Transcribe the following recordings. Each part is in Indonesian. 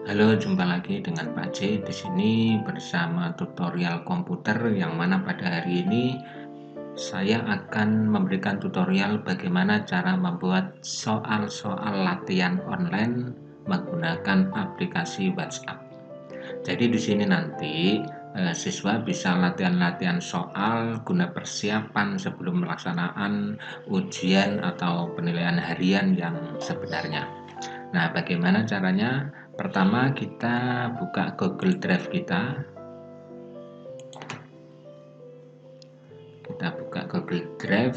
Halo, jumpa lagi dengan Pak J di sini bersama tutorial komputer yang mana pada hari ini saya akan memberikan tutorial bagaimana cara membuat soal-soal latihan online menggunakan aplikasi WhatsApp. Jadi di sini nanti siswa bisa latihan-latihan soal guna persiapan sebelum pelaksanaan ujian atau penilaian harian yang sebenarnya. Nah, bagaimana caranya? Pertama, kita buka Google Drive kita. Kita buka Google Drive.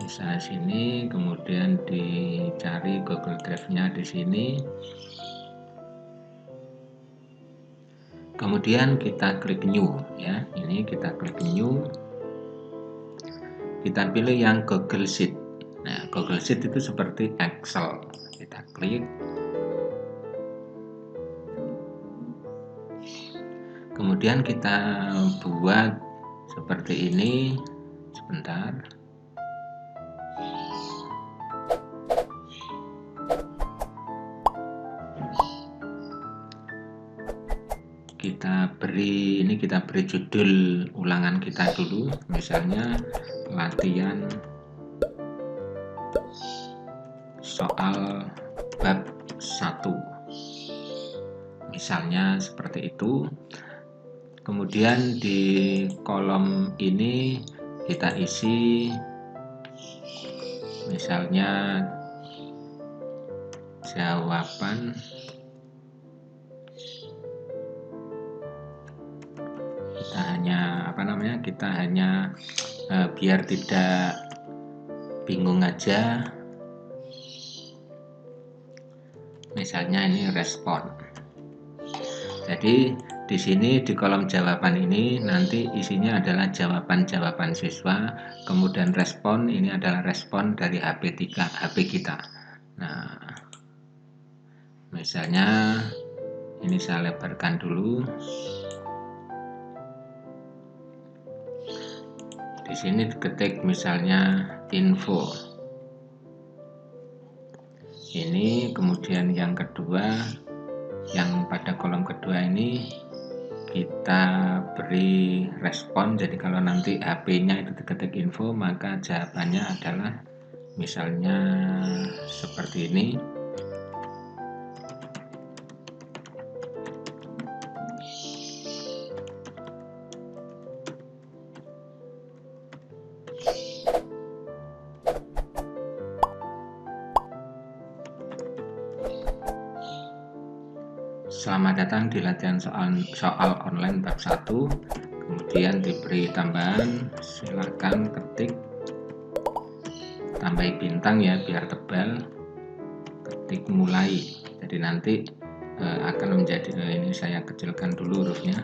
Misalnya sini, kemudian dicari Google Drive-nya di sini. Kemudian kita klik New, ya. Ini kita klik New. Kita pilih yang Google Sheet. Nah, Google Sheet itu seperti Excel. Kita klik. Kemudian kita buat seperti ini. Sebentar. Kita beri judul ulangan kita dulu, misalnya latihan soal bab 1, misalnya seperti itu. Kemudian di kolom ini kita isi misalnya jawaban kita hanya biar tidak bingung aja, misalnya ini respon. Jadi di sini di kolom jawaban ini nanti isinya adalah jawaban-jawaban siswa, kemudian respon ini adalah respon dari HP kita. Nah, misalnya ini saya lebarkan dulu. Di sini diketik misalnya info. Ini kemudian yang kedua, yang pada kolom kedua ini kita beri respon. Jadi kalau nanti HP-nya itu diketik info, maka jawabannya adalah misalnya seperti ini. Selamat datang di latihan soal online bab 1. Kemudian diberi tambahan, silakan ketik, tambahi bintang ya biar tebal, ketik mulai. Jadi nanti akan menjadi ini saya kecilkan dulu hurufnya.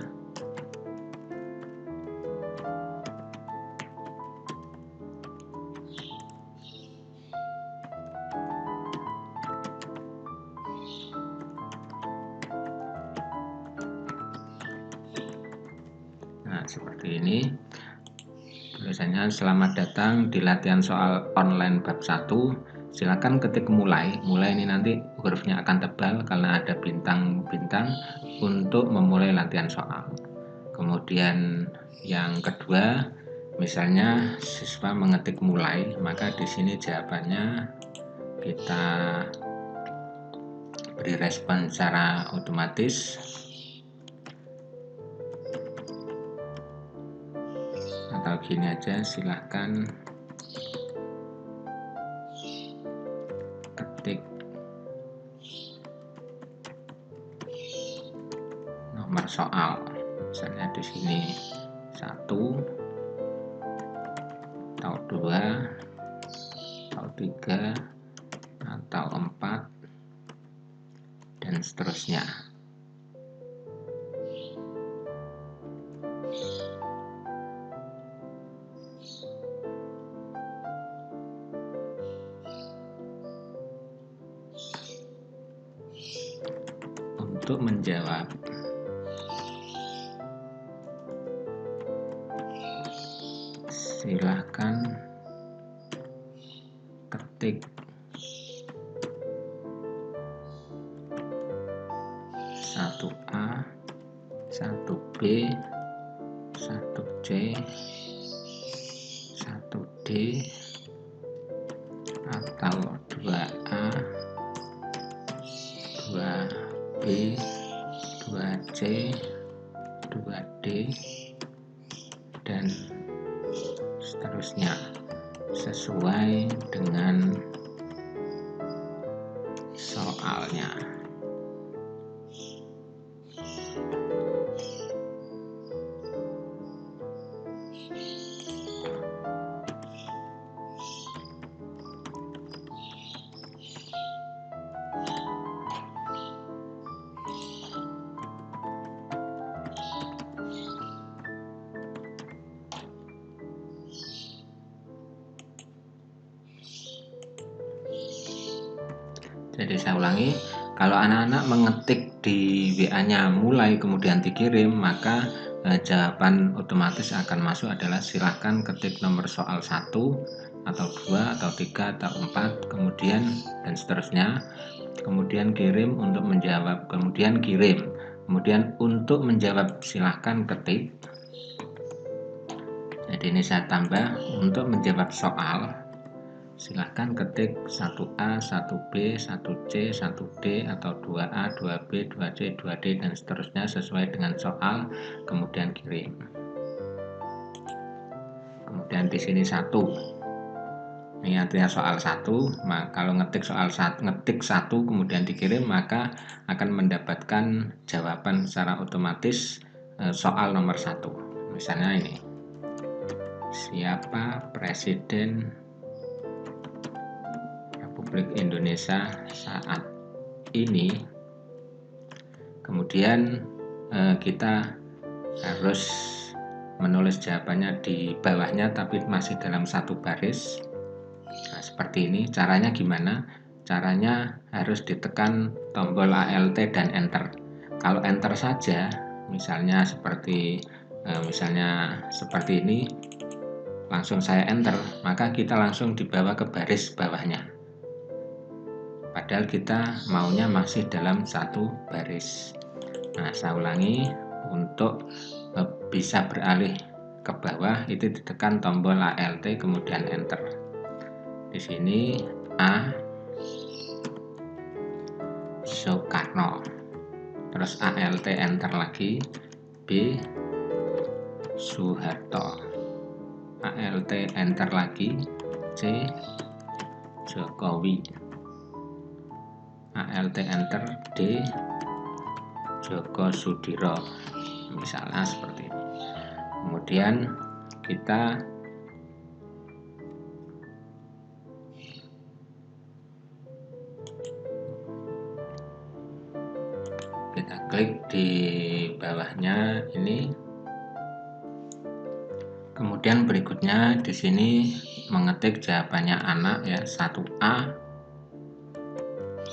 Nah, seperti ini. Tulisannya selamat datang di latihan soal online bab 1. Silakan ketik mulai. Mulai ini nanti hurufnya akan tebal karena ada bintang-bintang untuk memulai latihan soal. Kemudian yang kedua, misalnya siswa mengetik mulai, maka di sini jawabannya kita beri respon secara otomatis. Atau gini aja, silahkan ketik nomor soal, misalnya di sini 1 atau 2 atau 3 atau 4 dan seterusnya. Untuk menjawab, silahkan ketik 1A, 1B, 1C, 1D, atau 2A, 2B, 2C, 2D, dan seterusnya sesuai dengan soalnya. Jadi saya ulangi, kalau anak-anak mengetik di WA-nya mulai kemudian dikirim, maka jawaban otomatis akan masuk adalah silahkan ketik nomor soal 1 atau 2 atau 3 atau 4, kemudian dan seterusnya, kemudian kirim untuk menjawab, kemudian kirim, kemudian untuk menjawab silahkan ketik. Jadi ini saya tambah, untuk menjawab soal silahkan ketik 1A, 1B, 1C, 1D, atau 2A, 2B, 2C, 2D, dan seterusnya sesuai dengan soal, kemudian kirim. Kemudian di sini 1. Ini artinya soal 1. Kalau ngetik soal 1, ngetik 1 kemudian dikirim, maka akan mendapatkan jawaban secara otomatis soal nomor 1. Misalnya ini. Siapa presiden Republik Indonesia saat ini? Kemudian kita harus menulis jawabannya di bawahnya tapi masih dalam satu baris. Nah, seperti ini. Caranya gimana? Caranya harus ditekan tombol Alt dan Enter. Kalau Enter saja, misalnya seperti ini, langsung saya Enter, maka kita langsung dibawa ke baris bawahnya. Padahal kita maunya masih dalam satu baris. Nah, saya ulangi, untuk bisa beralih ke bawah itu ditekan tombol Alt kemudian Enter. Di sini A. Soekarno, terus Alt Enter lagi. B. Soeharto, Alt Enter lagi. C. Jokowi, Alt Enter. D. Joko Sudiro, misalnya seperti ini. Kemudian kita klik di bawahnya ini. Kemudian berikutnya di sini mengetik jawabannya anak ya, 1A.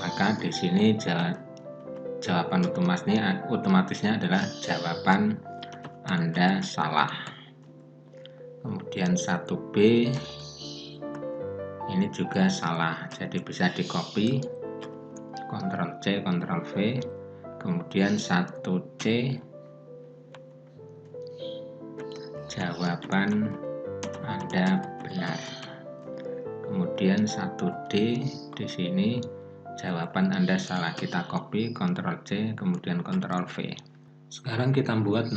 Maka di sini jawaban otomatisnya adalah jawaban Anda salah. Kemudian 1B ini juga salah, jadi bisa di copy, Ctrl C, Ctrl V. Kemudian 1C, jawaban Anda benar. Kemudian 1D di sini jawaban Anda salah, kita copy, Ctrl C, kemudian Ctrl V. Sekarang kita buat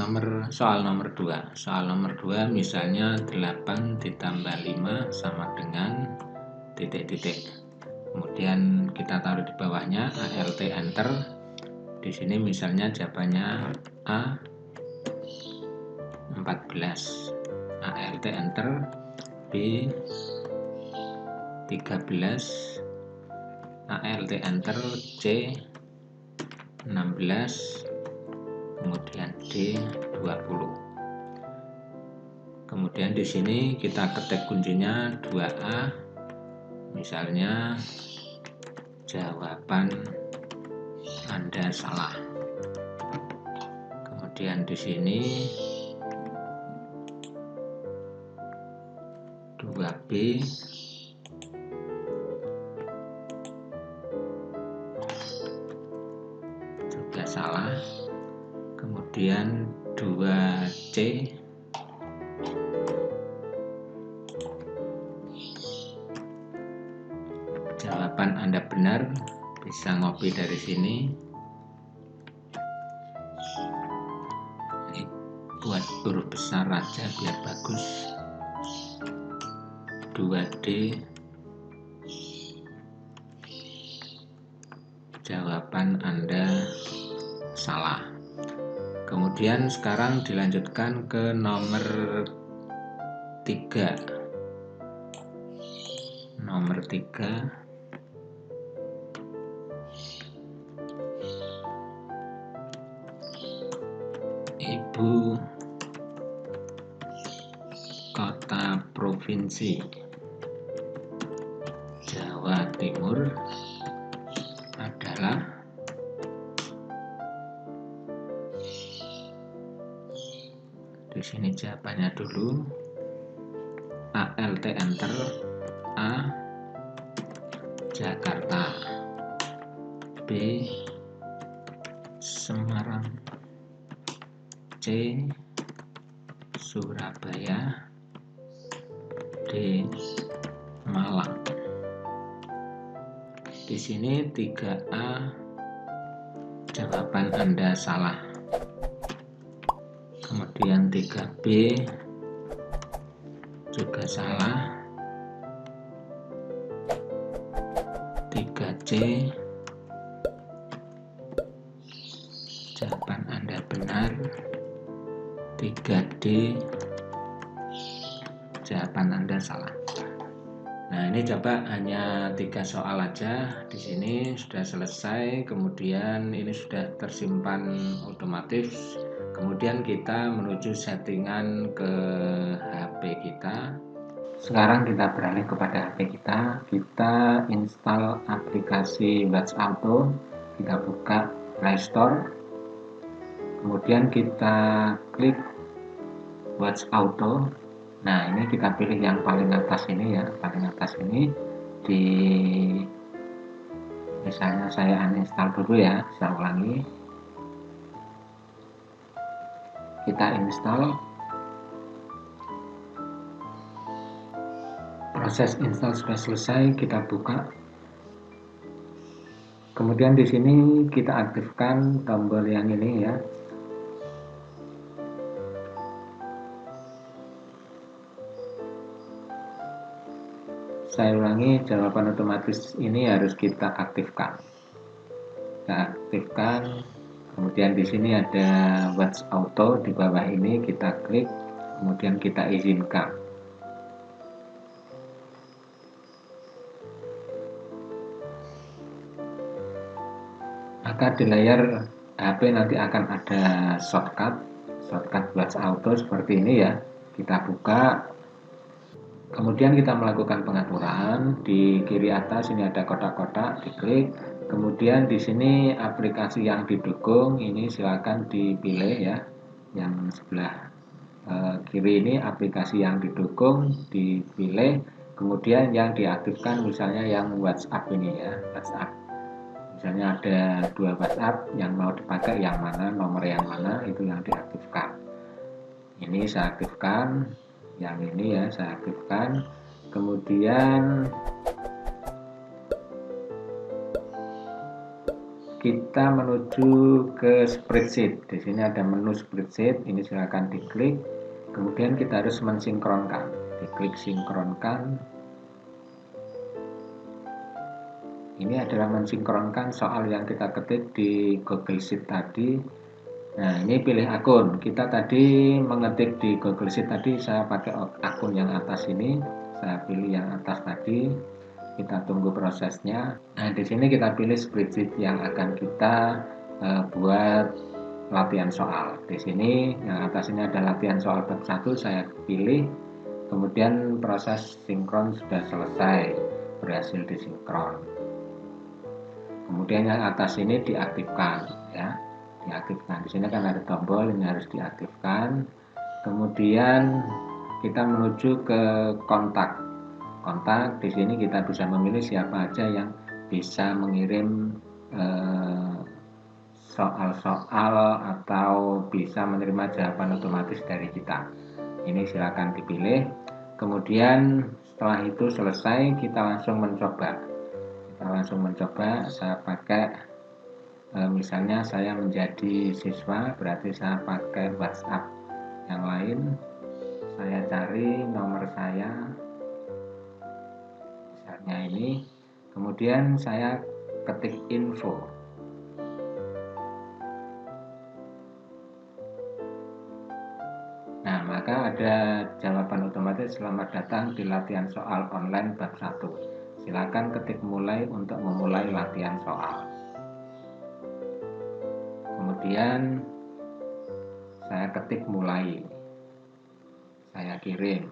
soal nomor 2. Soal nomor 2 misalnya 8 ditambah 5 sama dengan titik-titik. Kemudian kita taruh di bawahnya Alt Enter. Di sini misalnya jawabannya A 14, Alt Enter. B 13, Alt Enter. C 16, kemudian D 20. Kemudian di sini kita ketik kuncinya 2A, misalnya jawaban Anda salah. Kemudian di sini 2B juga sudah salah. Kemudian 2C, jawaban Anda benar, bisa ngopi dari sini. Ini buat huruf besar aja biar bagus. 2D, jawaban Anda salah. Kemudian sekarang dilanjutkan ke nomor 3. Nomor 3, ibu kota provinsi Jawa Timur adalah, di sini jawabannya dulu. ALT enter. A, Jakarta. B, Semarang. C, Surabaya. D, Malang. Di sini 3A, jawaban Anda salah. Kemudian 3B juga salah. 3C, jawaban Anda benar. 3D, jawaban Anda salah. Nah, ini coba hanya 3 soal aja. Di sini sudah selesai, kemudian ini sudah tersimpan otomatis. Kemudian kita menuju settingan ke HP kita. Sekarang kita beralih kepada HP kita. Kita install aplikasi Watch Auto. Kita buka Play Store. Kemudian kita klik Watch Auto. Nah, ini kita pilih yang paling atas ini ya, paling atas ini. Misalnya saya uninstall dulu ya, saya ulangi. Kita install. Proses install sudah selesai, kita buka. Kemudian di sini kita aktifkan tombol yang ini ya. Saya ulangi, jawaban otomatis ini harus kita aktifkan. Kita aktifkan. Kemudian di sini ada Watch Auto di bawah ini, kita klik, kemudian kita izinkan. Maka di layar HP nanti akan ada shortcut Watch Auto seperti ini ya. Kita buka. Kemudian kita melakukan pengaturan. Di kiri atas ini ada kotak-kotak, diklik. Kemudian di sini aplikasi yang didukung ini silakan dipilih ya. Yang sebelah kiri ini aplikasi yang didukung dipilih. Kemudian yang diaktifkan misalnya yang WhatsApp ini ya, WhatsApp. Misalnya ada 2 WhatsApp yang mau dipakai yang mana, nomor yang mana, itu yang diaktifkan. Ini saya aktifkan. Yang ini ya saya aktifkan. Kemudian kita menuju ke spreadsheet. Di sini ada menu spreadsheet, ini silakan diklik. Kemudian kita harus mensinkronkan. Diklik sinkronkan. Ini adalah mensinkronkan soal yang kita ketik di Google Sheet tadi. Nah, ini pilih akun. Kita tadi mengetik di Google Sheet tadi, saya pakai akun yang atas ini. Saya pilih yang atas tadi. Kita tunggu prosesnya. Nah, di sini kita pilih spreadsheet yang akan kita buat latihan soal. Di sini yang atas ini ada latihan soal bab 1, saya pilih. Kemudian proses sinkron sudah selesai, berhasil disinkron. Kemudian yang atas ini diaktifkan ya. Diaktifkan. Di sini kan ada tombol, ini harus diaktifkan. Kemudian kita menuju ke kontak. Kontak, di sini kita bisa memilih siapa aja yang bisa mengirim soal-soal atau bisa menerima jawaban otomatis dari kita. Ini silakan dipilih. Kemudian setelah itu selesai, kita langsung mencoba. Saya pakai misalnya saya menjadi siswa, berarti saya pakai WhatsApp yang lain. Saya cari nomor saya, misalnya ini. Kemudian saya ketik info. Nah, maka ada jawaban otomatis, selamat datang di latihan soal online bab 1. Silakan ketik mulai untuk memulai latihan soal. Kemudian saya ketik mulai. Saya kirim.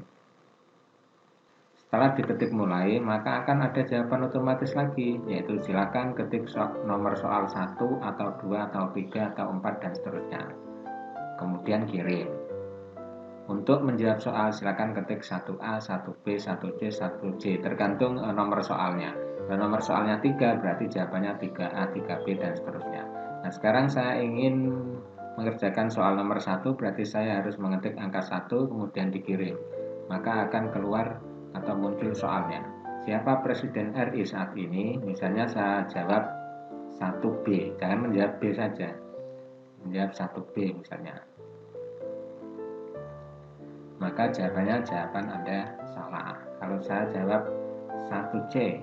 Setelah diketik mulai, maka akan ada jawaban otomatis lagi, yaitu silakan ketik nomor soal 1 atau 2 atau 3 atau 4 dan seterusnya. Kemudian kirim. Untuk menjawab soal silakan ketik 1A, 1B, 1C, 1C, tergantung nomor soalnya. Dan nomor soalnya 3 berarti jawabannya 3A, 3B dan seterusnya. Nah, sekarang saya ingin mengerjakan soal nomor 1, berarti saya harus mengetik angka 1 kemudian dikirim. Maka akan keluar atau muncul soalnya. Siapa Presiden RI saat ini? Misalnya saya jawab 1B, jangan menjawab B saja. Menjawab 1B misalnya. Maka jawabannya jawaban Anda salah. Kalau saya jawab 1C,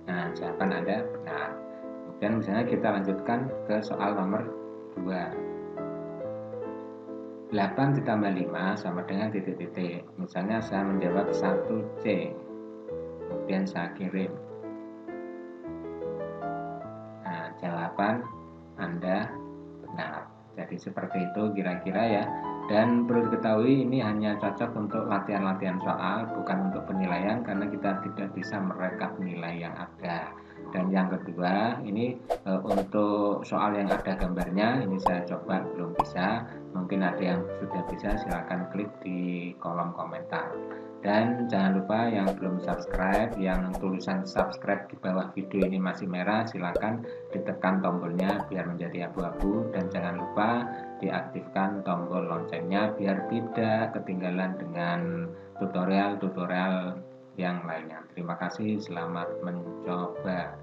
nah jawaban Anda benar. Kemudian misalnya kita lanjutkan ke soal nomor 2. 8 ditambah 5 sama dengan titik-titik. Misalnya saya menjawab 1C, kemudian saya kirim. Nah, jawaban Anda benar. Jadi seperti itu kira-kira ya. Dan perlu diketahui ini hanya cocok untuk latihan-latihan soal, bukan untuk penilaian karena kita tidak bisa merekap nilai yang ada. Dan yang kedua, ini untuk soal yang ada gambarnya, ini saya coba belum bisa. Mungkin ada yang sudah bisa, silahkan klik di kolom komentar. Dan jangan lupa yang belum subscribe, yang tulisan subscribe di bawah video ini masih merah, silakan ditekan tombolnya biar menjadi abu-abu. Dan jangan lupa diaktifkan tombol loncengnya biar tidak ketinggalan dengan tutorial-tutorial yang lainnya. Terima kasih, selamat mencoba.